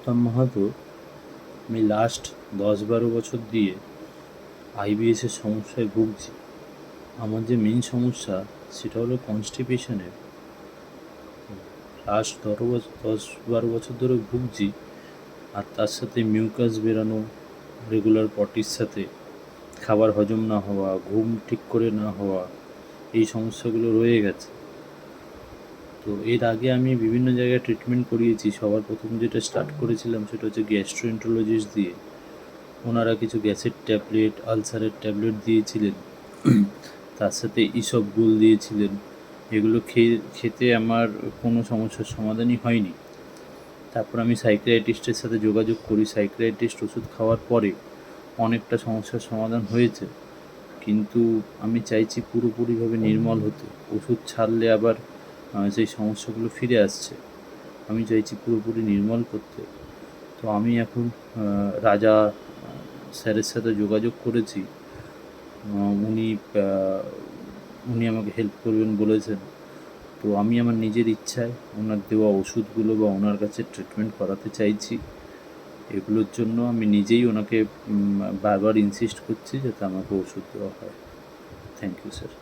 উত্তম মাহাতো। আমি লাস্ট 10-12 বছর দিয়ে আইবিএসের সমস্যায় ভুগছি। আমার যে মেন সমস্যা সেটা হলো কনস্টিপেশনের। লাস্ট 10-12 বছর ধরে ভুগছি। আর তার সাথে মিউকাস বেরানো, রেগুলার পটির সাথে খাবার হজম না হওয়া, ঘুম ঠিক করে না হওয়া, এই সমস্যাগুলো রয়ে গেছে। তো এর আগে আমি বিভিন্ন জায়গায় ট্রিটমেন্ট করিয়েছি। সবার প্রথম যেটা স্টার্ট করেছিলাম সেটা হচ্ছে গ্যাস্ট্রোএন্টারোলজিস্ট দিয়ে। ওনারা কিছু গ্যাসের ট্যাবলেট, আলসারের ট্যাবলেট দিয়েছিলেন, তার সাথে ইসবগুল দিয়েছিলেন। এগুলো খেতে আমার কোনো সমস্যার সমাধানই হয়নি। তারপর আমি সাইকিয়াট্রিস্টের সাথে যোগাযোগ করি। সাইকিয়াট্রিস্ট ওষুধ খাওয়ার পরে অনেকটা সমস্যার সমাধান হয়েছে, কিন্তু আমি চাইছি পুরোপুরিভাবে নির্মল হতে। ওষুধ ছাড়লে আবার সেই সমস্যাগুলো ফিরে আসছে। আমি চাইছি পুরোপুরি নির্মল করতে। তো আমি এখন রাজা স্যারের সাথে যোগাযোগ করেছি। উনি উনি আমাকে হেল্প করবেন বলেছেন। তো আমি আমার নিজের ইচ্ছায় ওনার দেওয়া ওষুধগুলো বা ওনার কাছে ট্রিটমেন্ট করাতে চাইছি। এগুলোর জন্য আমি নিজেই ওনাকে বারবার ইনসিস্ট করছি যাতে আমাকে ওষুধ দেওয়া হয়। Thank you sir.